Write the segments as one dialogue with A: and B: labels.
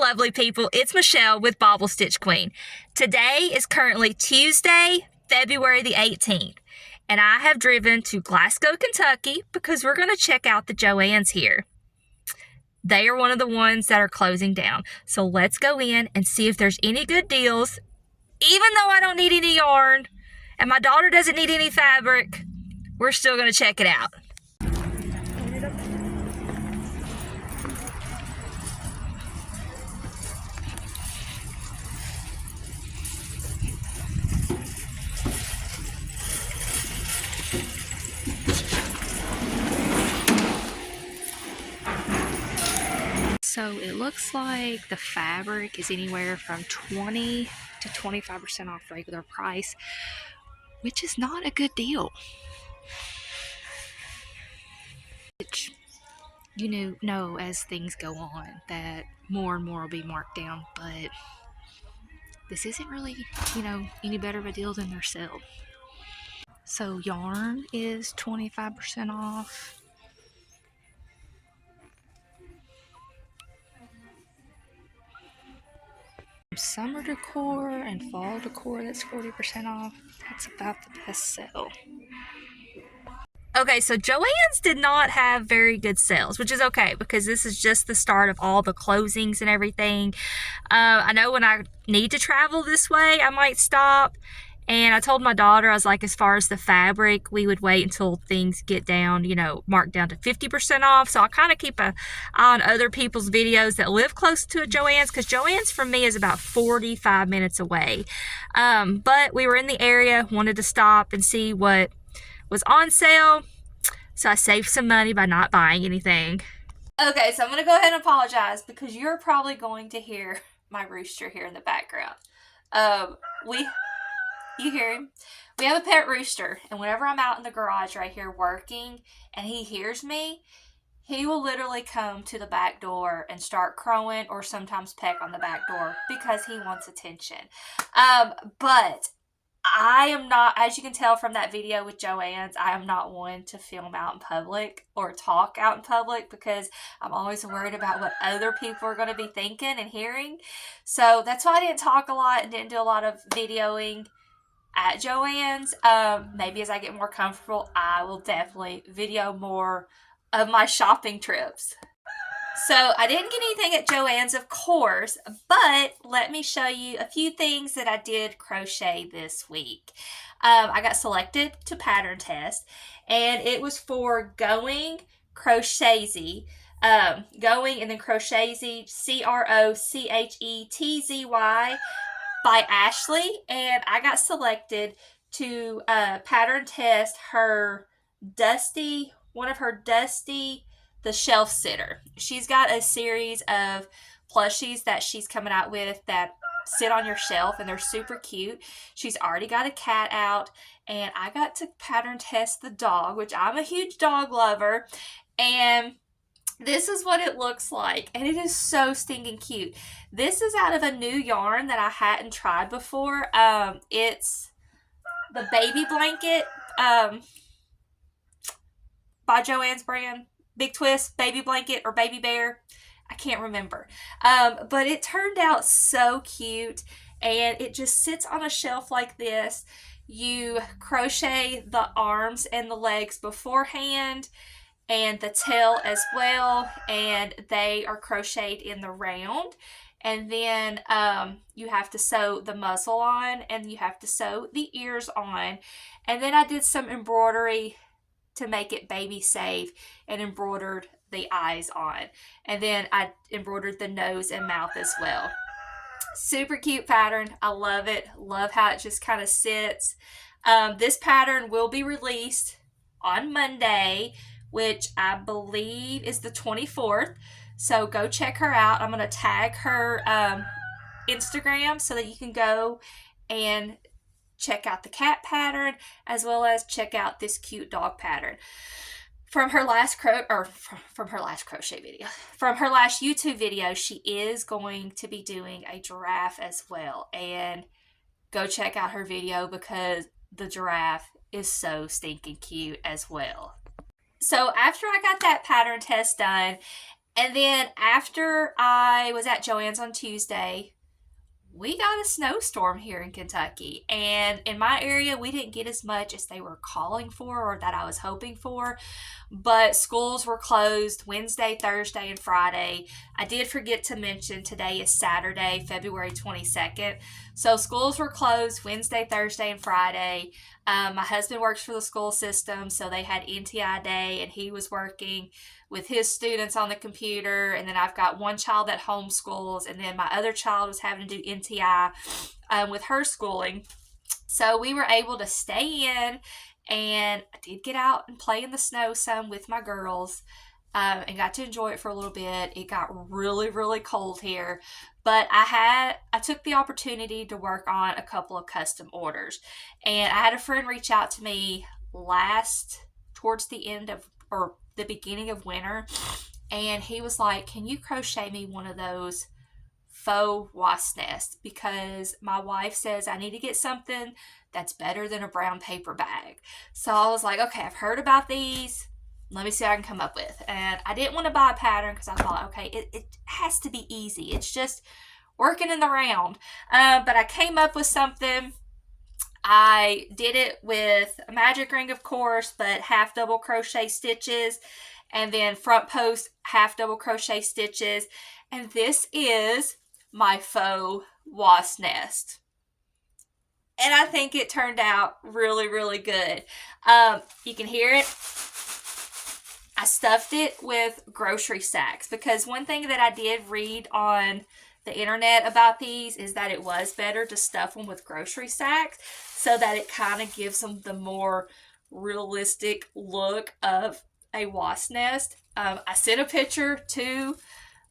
A: lovely people, it's Michelle with Bobble Stitch Queen. Today is currently Tuesday, February the 18th, and I have driven to Glasgow, Kentucky because we're going to check out the Joann's here. They are one of the ones that are closing down. So let's go in and see if there's any good deals. Even though I don't need any yarn and my daughter doesn't need any fabric, we're still going to check it out. So it looks like the fabric is anywhere from 20 to 25% off regular price, which is not a good deal. Which, you know, as things go on, that more and more will be marked down, but this isn't really, any better of a deal than their sale. So yarn is 25% off. Summer decor and fall decor, that's 40% off. That's about the best sale. Okay, so Joann's did not have very good sales, which is okay because this is just the start of all the closings and everything. I know when I need to travel this way, I might stop. And I told my daughter, I was like, as far as the fabric, we would wait until things get down, marked down to 50% off. So I kind of keep an eye on other people's videos that live close to a Joann's, because Joann's from me is about 45 minutes away. But we were in the area, wanted to stop and see what was on sale. So I saved some money by not buying anything. Okay, so I'm going to go ahead and apologize because you're probably going to hear my rooster here in the background. You hear him? We have a pet rooster, and whenever I'm out in the garage right here working and he hears me, he will literally come to the back door and start crowing or sometimes peck on the back door because he wants attention. But I am not, as you can tell from that video with Joann's, I am not one to film out in public or talk out in public because I'm always worried about what other people are going to be thinking and hearing. So that's why I didn't talk a lot and didn't do a lot of videoing at Joann's. Maybe as I get more comfortable, I will definitely video more of my shopping trips. So I didn't get anything at Joann's, of course, but let me show you a few things that I did crochet this week. I got selected to pattern test, and it was for Going Crochetzy. Going and then Crochetzy, Crochetzy by Ashley, and I got selected to pattern test one of her Dusty the Shelf Sitter. She's got a series of plushies that she's coming out with that sit on your shelf, and they're super cute. She's already got a cat out, and I got to pattern test the dog, which I'm a huge dog lover, and this is what it looks like, and it is so stinking cute. This is out of a new yarn that I hadn't tried before. It's the Baby Blanket by Joann's brand. Big Twist, Baby Blanket, or Baby Bear. I can't remember. But it turned out so cute, and it just sits on a shelf like this. You crochet the arms and the legs beforehand, and the tail as well, and they are crocheted in the round. And then you have to sew the muzzle on, and you have to sew the ears on. And then I did some embroidery to make it baby safe and embroidered the eyes on. And then I embroidered the nose and mouth as well. Super cute pattern. I love it. Love how it just kind of sits. This pattern will be released on Monday, which I believe is the 24th. So go check her out. I'm going to tag her Instagram so that you can go and check out the cat pattern as well as check out this cute dog pattern. From her last from her last YouTube video, she is going to be doing a giraffe as well. And go check out her video because the giraffe is so stinking cute as well. So after I got that pattern test done And then after I was at Joann's on Tuesday, we got a snowstorm here in Kentucky. And in my area, we didn't get as much as they were calling for or that I was hoping for. But schools were closed Wednesday, Thursday, and Friday. I did forget to mention today is Saturday, February 22nd. So schools were closed Wednesday, Thursday, and Friday. My husband works for the school system, so they had NTI day, and he was working with his students on the computer. And then I've got one child that homeschools, and then my other child was having to do NTI with her schooling. So we were able to stay in, and I did get out and play in the snow some with my girls. And got to enjoy it for a little bit. It got really, really cold here, but I took the opportunity to work on a couple of custom orders, and I had a friend reach out to me towards the end of or the beginning of winter, and he was like, "Can you crochet me one of those faux wasp nests? Because my wife says I need to get something that's better than a brown paper bag." So I was like, "Okay, I've heard about these. Let me see what I can come up with." And I didn't want to buy a pattern because I thought, okay, it has to be easy. It's just working in the round. But I came up with something. I did it with a magic ring, of course, but half double crochet stitches, and then front post half double crochet stitches. And this is my faux wasp nest. And I think it turned out really, really good. You can hear it. I stuffed it with grocery sacks, because one thing that I did read on the internet about these is that it was better to stuff them with grocery sacks so that it kind of gives them the more realistic look of a wasp nest. I sent a picture to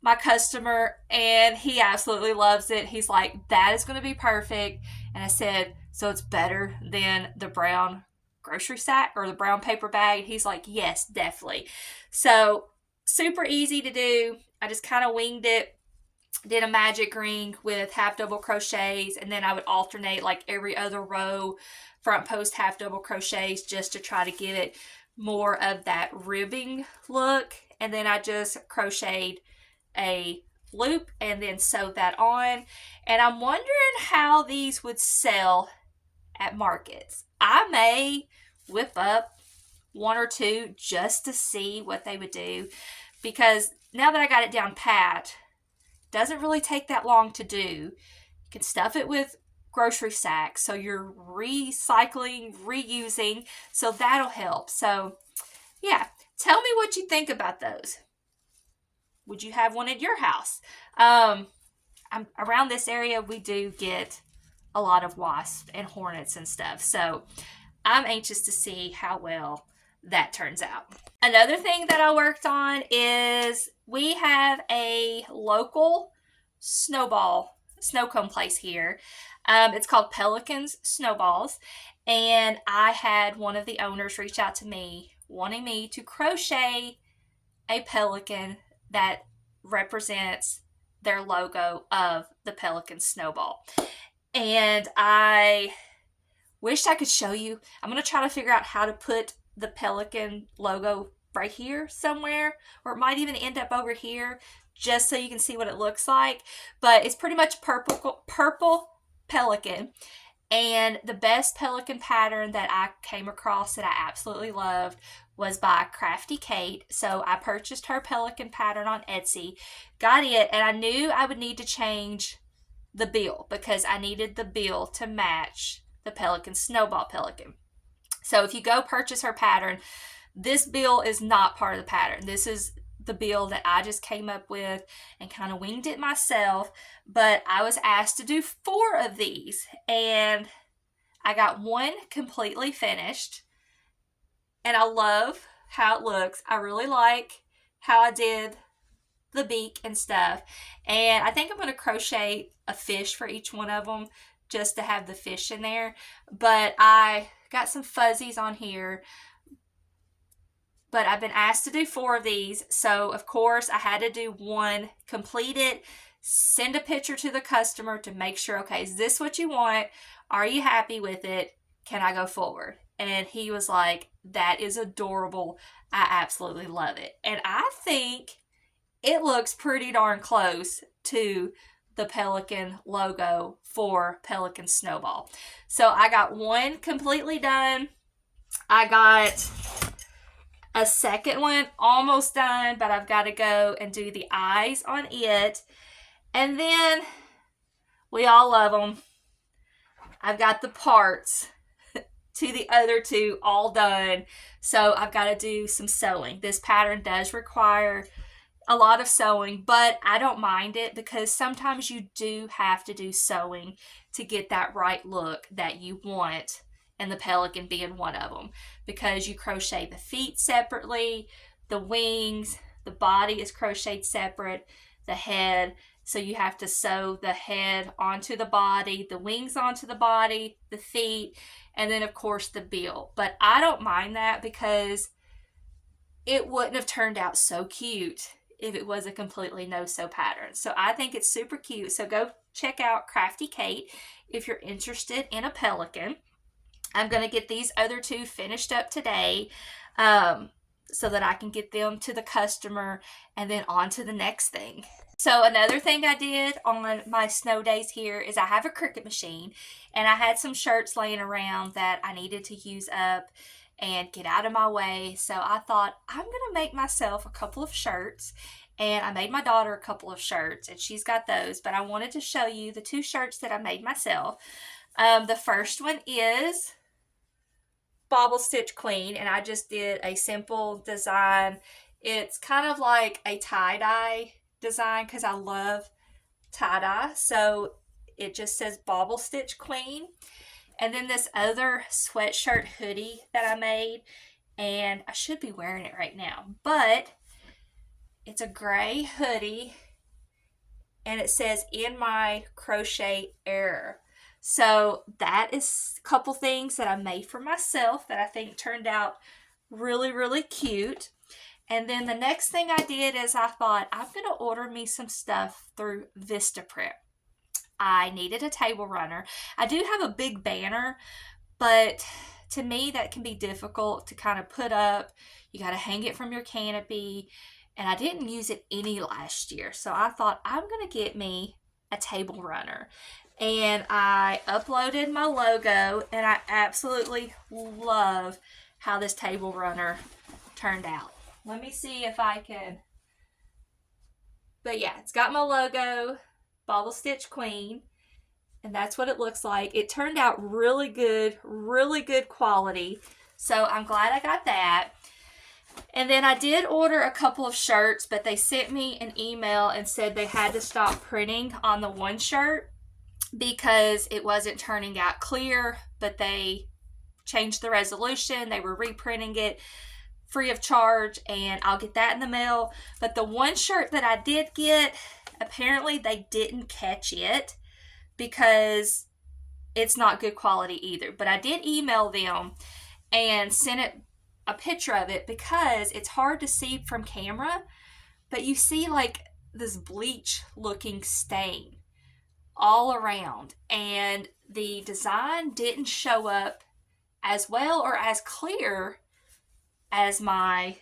A: my customer, and he absolutely loves it. He's like, "That is going to be perfect." And I said, "So it's better than the brown grocery sack or the brown paper bag?" He's like, "Yes, definitely." So super easy to do. I just kind of winged it. Did a magic ring with half double crochets, and then I would alternate like every other row front post half double crochets just to try to give it more of that ribbing look. And then I just crocheted a loop and then sewed that on. And I'm wondering how these would sell at markets. I may whip up one or two just to see what they would do, because now that I got it down pat, it doesn't really take that long to do. You can stuff it with grocery sacks, so you're recycling, reusing, so that'll help. So yeah, tell me what you think about those. Would you have one at your house? Around this area, we do get a lot of wasps and hornets and stuff, so I'm anxious to see how well that turns out. Another thing that I worked on is we have a local snow cone place here. It's called Pelican's Snowballs, and I had one of the owners reach out to me wanting me to crochet a pelican that represents their logo of the Pelican Snowball. And I wished I could show you. I'm going to try to figure out how to put the Pelican logo right here somewhere, or it might even end up over here, just so you can see what it looks like. But it's pretty much purple pelican. And the best pelican pattern that I came across that I absolutely loved was by Crafty Kate. So I purchased her pelican pattern on Etsy, got it, and I knew I would need to change the bill because I needed the bill to match the Pelican Snowball Pelican. So if you go purchase her pattern, this bill is not part of the pattern. This is the bill that I just came up with and kind of winged it myself. But I was asked to do 4 of these, and I got one completely finished, and I love how it looks. I really like how I did the beak and stuff, and I think I'm going to crochet a fish for each one of them just to have the fish in there. But I got some fuzzies on here, but I've been asked to do 4 of these, so of course I had to do one, complete it, send a picture to the customer to make sure, okay, is this what you want? Are you happy with it? Can I go forward? And he was like, "That is adorable. I absolutely love it." And I think it looks pretty darn close to the Pelican logo for Pelican Snowball. So I got one completely done. I got a second one almost done, but I've got to go and do the eyes on it. And then we all love them. I've got the parts to the other two all done. So I've got to do some sewing. This pattern does require a lot of sewing, but I don't mind it because sometimes you do have to do sewing to get that right look that you want, and the Pelican being one of them, because you crochet the feet separately, the wings, the body is crocheted separate, the head, so you have to sew the head onto the body, the wings onto the body, the feet, and then of course the bill. But I don't mind that because it wouldn't have turned out so cute if it was a completely no-sew pattern. So I think it's super cute. So go check out Crafty Kate if you're interested in a Pelican. I'm going to get these other two finished up today so that I can get them to the customer and then on to the next thing. So another thing I did on my snow days here is I have a Cricut machine, and I had some shirts laying around that I needed to use up and get out of my way. So I thought, I'm going to make myself a couple of shirts, and I made my daughter a couple of shirts, and she's got those, but I wanted to show you the two shirts that I made myself. The first one is Bobble Stitch Queen, and I just did a simple design. It's kind of like a tie-dye design because I love tie-dye, so it just says Bobble Stitch Queen. And then this other sweatshirt hoodie that I made, and I should be wearing it right now, but it's a gray hoodie, and it says in my crochet error. So that is a couple things that I made for myself that I think turned out really, really cute. And then the next thing I did is I thought, I'm going to order me some stuff through Vista. I needed a table runner. I do have a big banner, but to me that can be difficult to kind of put up. You got to hang it from your canopy, and I didn't use it any last year. So I thought, I'm going to get me a table runner. And I uploaded my logo, and I absolutely love how this table runner turned out. Let me see if I can. But yeah, it's got my logo, Bobble Stitch Queen, and that's what it looks like. It turned out really good quality. So I'm glad I got that. And then I did order a couple of shirts, but they sent me an email and said they had to stop printing on the one shirt because it wasn't turning out clear, but they changed the resolution. They were reprinting it free of charge, and I'll get that in the mail. But the one shirt that I did get, apparently they didn't catch it because it's not good quality either. But I did email them and sent it a picture of it because it's hard to see from camera, but you see like this bleach looking stain all around, and the design didn't show up as well or as clear as my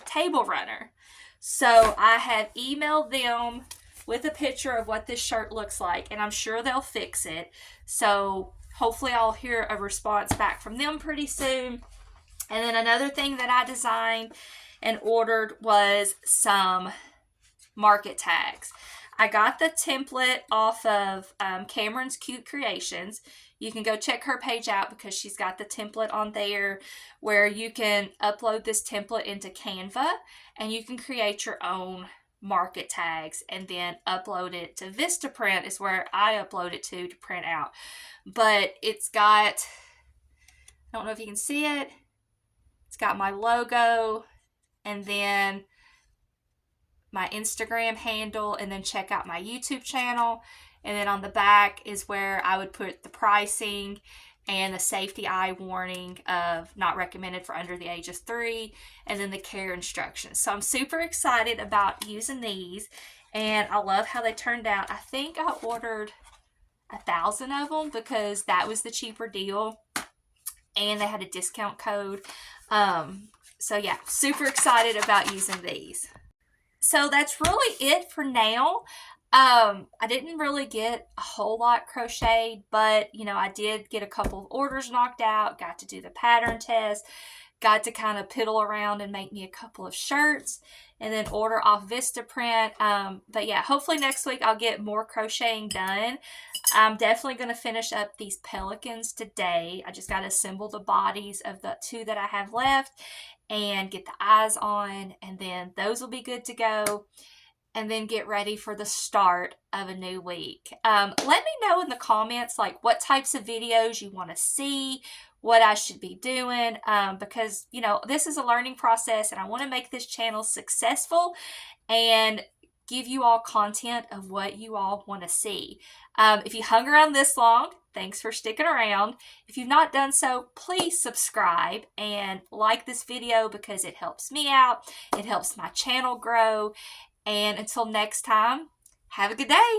A: table runner. So I have emailed them with a picture of what this shirt looks like, and I'm sure they'll fix it. So hopefully I'll hear a response back from them pretty soon. And then another thing that I designed and ordered was some market tags. I got the template off of Cameron's Cute Creations. You can go check her page out because she's got the template on there where you can upload this template into Canva and you can create your own market tags and then upload it to Vistaprint is where I upload it to print out. But it's got, I don't know if you can see it, it's got my logo and then my Instagram handle, and then check out my YouTube channel. And then on the back is where I would put the pricing and the safety eye warning of not recommended for under the age of 3, and then the care instructions. So I'm super excited about using these, and I love how they turned out. I think I ordered 1,000 of them because that was the cheaper deal, and they had a discount code. So yeah, super excited about using these. So that's really it for now. I didn't really get a whole lot crocheted, but you know, I did get a couple of orders knocked out, got to do the pattern test, got to kind of piddle around and make me a couple of shirts and then order off Vista print. But yeah, hopefully next week I'll get more crocheting done. I'm definitely going to finish up these pelicans today. I just got to assemble the bodies of the two that I have left and get the eyes on, and then those will be good to go, and then get ready for the start of a new week. Let me know in the comments like what types of videos you want to see, what I should be doing, because you know, this is a learning process and I want to make this channel successful and give you all content of what you all want to see. If you hung around this long, thanks for sticking around. If you've not done so, please subscribe and like this video because it helps me out. It helps my channel grow. And until next time, have a good day.